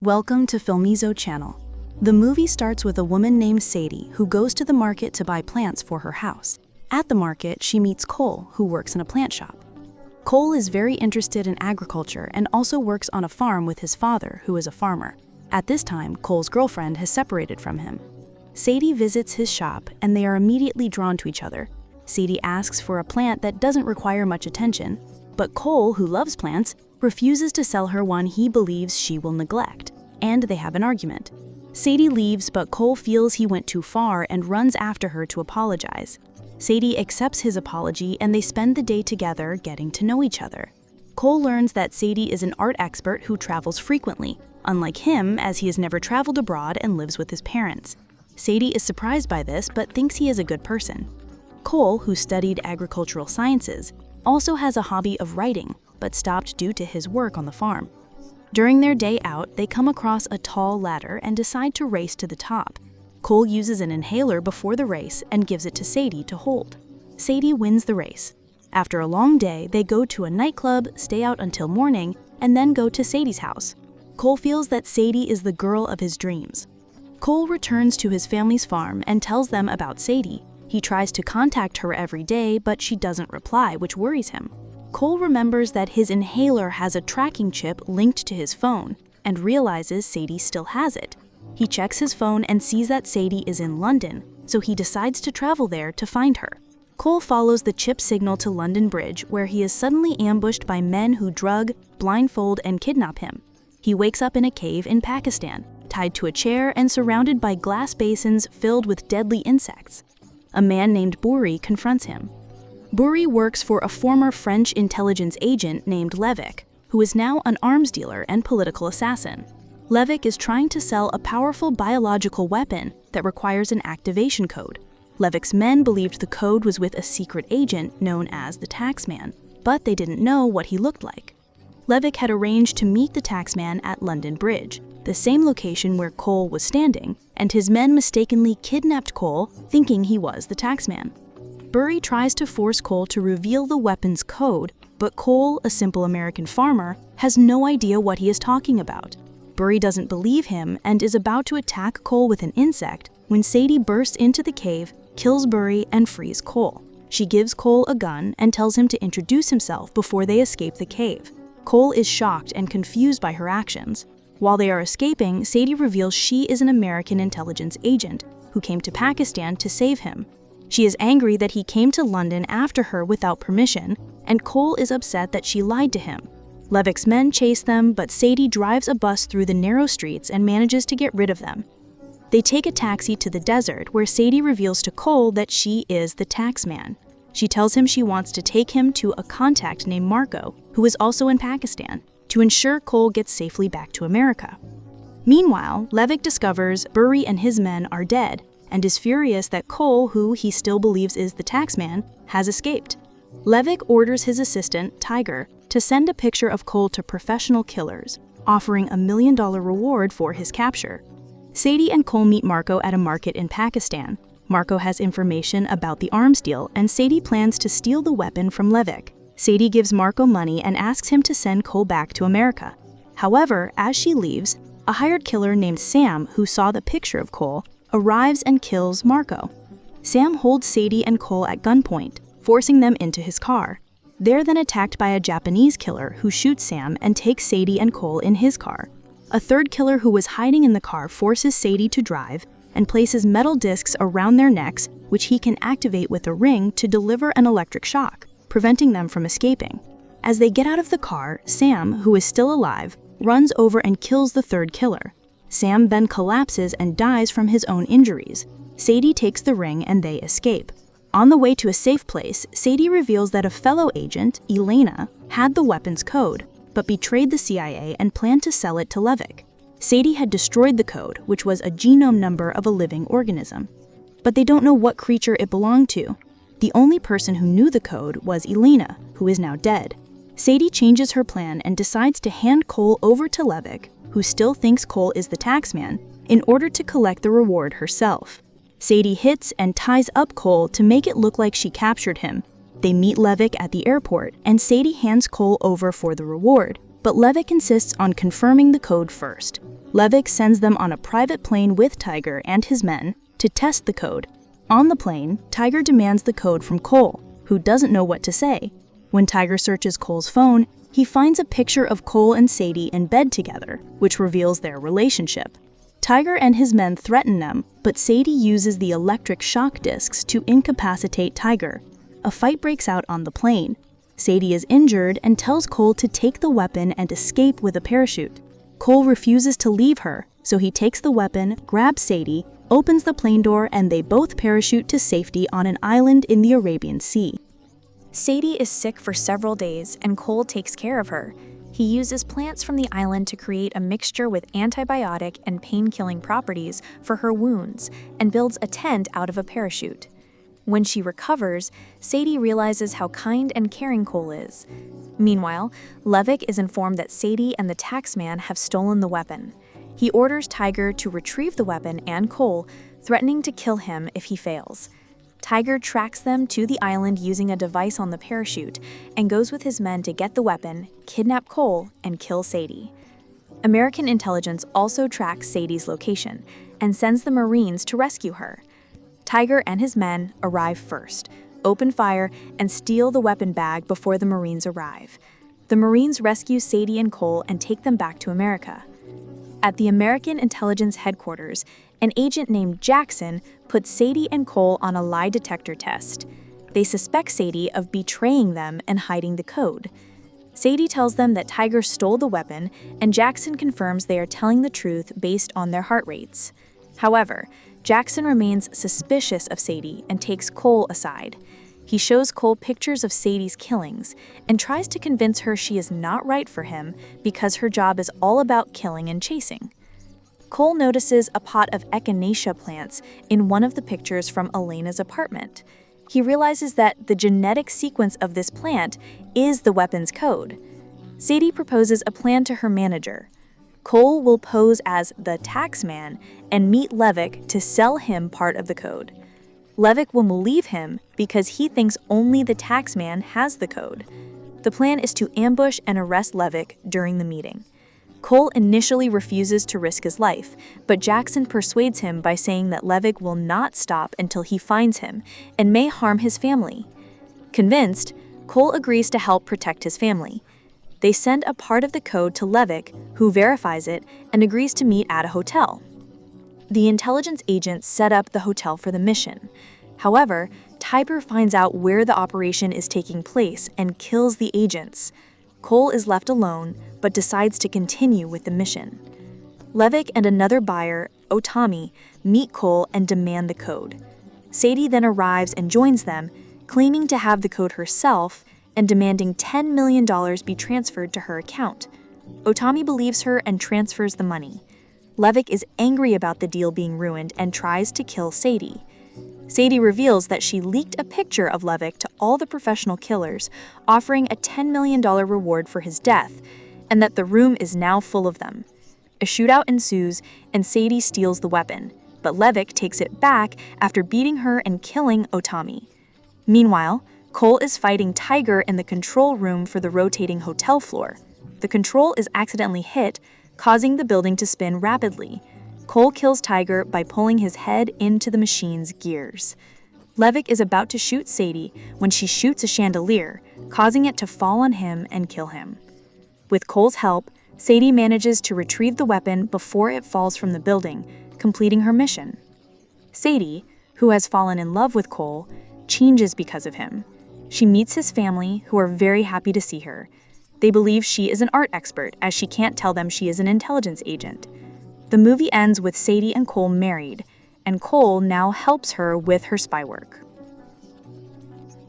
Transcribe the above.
Welcome to Filmizo channel. The movie starts with a woman named Sadie who goes to the market to buy plants for her house. At the market, she meets Cole, who works in a plant shop. Cole is very interested in agriculture and also works on a farm with his father, who is a farmer. At this time, Cole's girlfriend has separated from him. Sadie visits his shop and they are immediately drawn to each other. Sadie asks for a plant that doesn't require much attention, but Cole, who loves plants, refuses to sell her one he believes she will neglect, and they have an argument. Sadie leaves, but Cole feels he went too far and runs after her to apologize. Sadie accepts his apology and they spend the day together getting to know each other. Cole learns that Sadie is an art expert who travels frequently, unlike him as he has never traveled abroad and lives with his parents. Sadie is surprised by this but thinks he is a good person. Cole, who studied agricultural sciences, also has a hobby of writing, but stopped due to his work on the farm. During their day out, they come across a tall ladder and decide to race to the top. Cole uses an inhaler before the race and gives it to Sadie to hold. Sadie wins the race. After a long day, they go to a nightclub, stay out until morning, and then go to Sadie's house. Cole feels that Sadie is the girl of his dreams. Cole returns to his family's farm and tells them about Sadie. He tries to contact her every day, but she doesn't reply, which worries him. Cole remembers that his inhaler has a tracking chip linked to his phone and realizes Sadie still has it. He checks his phone and sees that Sadie is in London, so he decides to travel there to find her. Cole follows the chip signal to London Bridge, where he is suddenly ambushed by men who drug, blindfold, and kidnap him. He wakes up in a cave in Pakistan, tied to a chair and surrounded by glass basins filled with deadly insects. A man named Buri confronts him. Buri works for a former French intelligence agent named Levick, who is now an arms dealer and political assassin. Levick is trying to sell a powerful biological weapon that requires an activation code. Levick's men believed the code was with a secret agent known as the Taxman, but they didn't know what he looked like. Levick had arranged to meet the Taxman at London Bridge, the same location where Cole was standing, and his men mistakenly kidnapped Cole, thinking he was the Taxman. Buri tries to force Cole to reveal the weapon's code, but Cole, a simple American farmer, has no idea what he is talking about. Buri doesn't believe him and is about to attack Cole with an insect when Sadie bursts into the cave, kills Buri, and frees Cole. She gives Cole a gun and tells him to introduce himself before they escape the cave. Cole is shocked and confused by her actions. While they are escaping, Sadie reveals she is an American intelligence agent who came to Pakistan to save him. She is angry that he came to London after her without permission, and Cole is upset that she lied to him. Levick's men chase them, but Sadie drives a bus through the narrow streets and manages to get rid of them. They take a taxi to the desert, where Sadie reveals to Cole that she is the Taxman. She tells him she wants to take him to a contact named Marco, who is also in Pakistan, to ensure Cole gets safely back to America. Meanwhile, Levick discovers Buri and his men are dead, and is furious that Cole, who he still believes is the Taxman, has escaped. Levick orders his assistant, Tiger, to send a picture of Cole to professional killers, offering $1 million reward for his capture. Sadie and Cole meet Marco at a market in Pakistan. Marco has information about the arms deal, and Sadie plans to steal the weapon from Levick. Sadie gives Marco money and asks him to send Cole back to America. However, as she leaves, a hired killer named Sam, who saw the picture of Cole, arrives and kills Marco. Sam holds Sadie and Cole at gunpoint, forcing them into his car. They're then attacked by a Japanese killer who shoots Sam and takes Sadie and Cole in his car. A third killer who was hiding in the car forces Sadie to drive and places metal discs around their necks, which he can activate with a ring to deliver an electric shock, preventing them from escaping. As they get out of the car, Sam, who is still alive, runs over and kills the third killer. Sam then collapses and dies from his own injuries. Sadie takes the ring and they escape. On the way to a safe place, Sadie reveals that a fellow agent, Elena, had the weapon's code, but betrayed the CIA and planned to sell it to Levick. Sadie had destroyed the code, which was a genome number of a living organism. But they don't know what creature it belonged to. The only person who knew the code was Elena, who is now dead. Sadie changes her plan and decides to hand Cole over to Levick, who still thinks Cole is the Taxman, in order to collect the reward herself. Sadie hits and ties up Cole to make it look like she captured him. They meet Levick at the airport, and Sadie hands Cole over for the reward, but Levick insists on confirming the code first. Levick sends them on a private plane with Tiger and his men to test the code. On the plane, Tiger demands the code from Cole, who doesn't know what to say. When Tiger searches Cole's phone, he finds a picture of Cole and Sadie in bed together, which reveals their relationship. Tiger and his men threaten them, but Sadie uses the electric shock discs to incapacitate Tiger. A fight breaks out on the plane. Sadie is injured and tells Cole to take the weapon and escape with a parachute. Cole refuses to leave her, so he takes the weapon, grabs Sadie, opens the plane door, and they both parachute to safety on an island in the Arabian Sea. Sadie is sick for several days, and Cole takes care of her. He uses plants from the island to create a mixture with antibiotic and pain-killing properties for her wounds and builds a tent out of a parachute. When she recovers, Sadie realizes how kind and caring Cole is. Meanwhile, Levick is informed that Sadie and the taxman have stolen the weapon. He orders Tiger to retrieve the weapon and Cole, threatening to kill him if he fails. Tiger tracks them to the island using a device on the parachute and goes with his men to get the weapon, kidnap Cole, and kill Sadie. American intelligence also tracks Sadie's location and sends the Marines to rescue her. Tiger and his men arrive first, open fire, and steal the weapon bag before the Marines arrive. The Marines rescue Sadie and Cole and take them back to America. At the American intelligence headquarters, an agent named Jackson puts Sadie and Cole on a lie detector test. They suspect Sadie of betraying them and hiding the code. Sadie tells them that Tiger stole the weapon, and Jackson confirms they are telling the truth based on their heart rates. However, Jackson remains suspicious of Sadie and takes Cole aside. He shows Cole pictures of Sadie's killings and tries to convince her she is not right for him because her job is all about killing and chasing. Cole notices a pot of echinacea plants in one of the pictures from Elena's apartment. He realizes that the genetic sequence of this plant is the weapon's code. Sadie proposes a plan to her manager. Cole will pose as the taxman and meet Levick to sell him part of the code. Levick will believe him because he thinks only the taxman has the code. The plan is to ambush and arrest Levick during the meeting. Cole initially refuses to risk his life, but Jackson persuades him by saying that Levick will not stop until he finds him and may harm his family. Convinced, Cole agrees to help protect his family. They send a part of the code to Levick, who verifies it and agrees to meet at a hotel. The intelligence agents set up the hotel for the mission. However, Tiger finds out where the operation is taking place and kills the agents. Cole is left alone, but decides to continue with the mission. Levick and another buyer, Otami, meet Cole and demand the code. Sadie then arrives and joins them, claiming to have the code herself and demanding $10 million be transferred to her account. Otami believes her and transfers the money. Levick is angry about the deal being ruined and tries to kill Sadie. Sadie reveals that she leaked a picture of Levick to all the professional killers, offering a $10 million reward for his death, and that the room is now full of them. A shootout ensues, and Sadie steals the weapon, but Levick takes it back after beating her and killing Otami. Meanwhile, Cole is fighting Tiger in the control room for the rotating hotel floor. The control is accidentally hit, causing the building to spin rapidly. Cole kills Tiger by pulling his head into the machine's gears. Levick is about to shoot Sadie when she shoots a chandelier, causing it to fall on him and kill him. With Cole's help, Sadie manages to retrieve the weapon before it falls from the building, completing her mission. Sadie, who has fallen in love with Cole, changes because of him. She meets his family, who are very happy to see her. They believe she is an art expert, as she can't tell them she is an intelligence agent. The movie ends with Sadie and Cole married, and Cole now helps her with her spy work.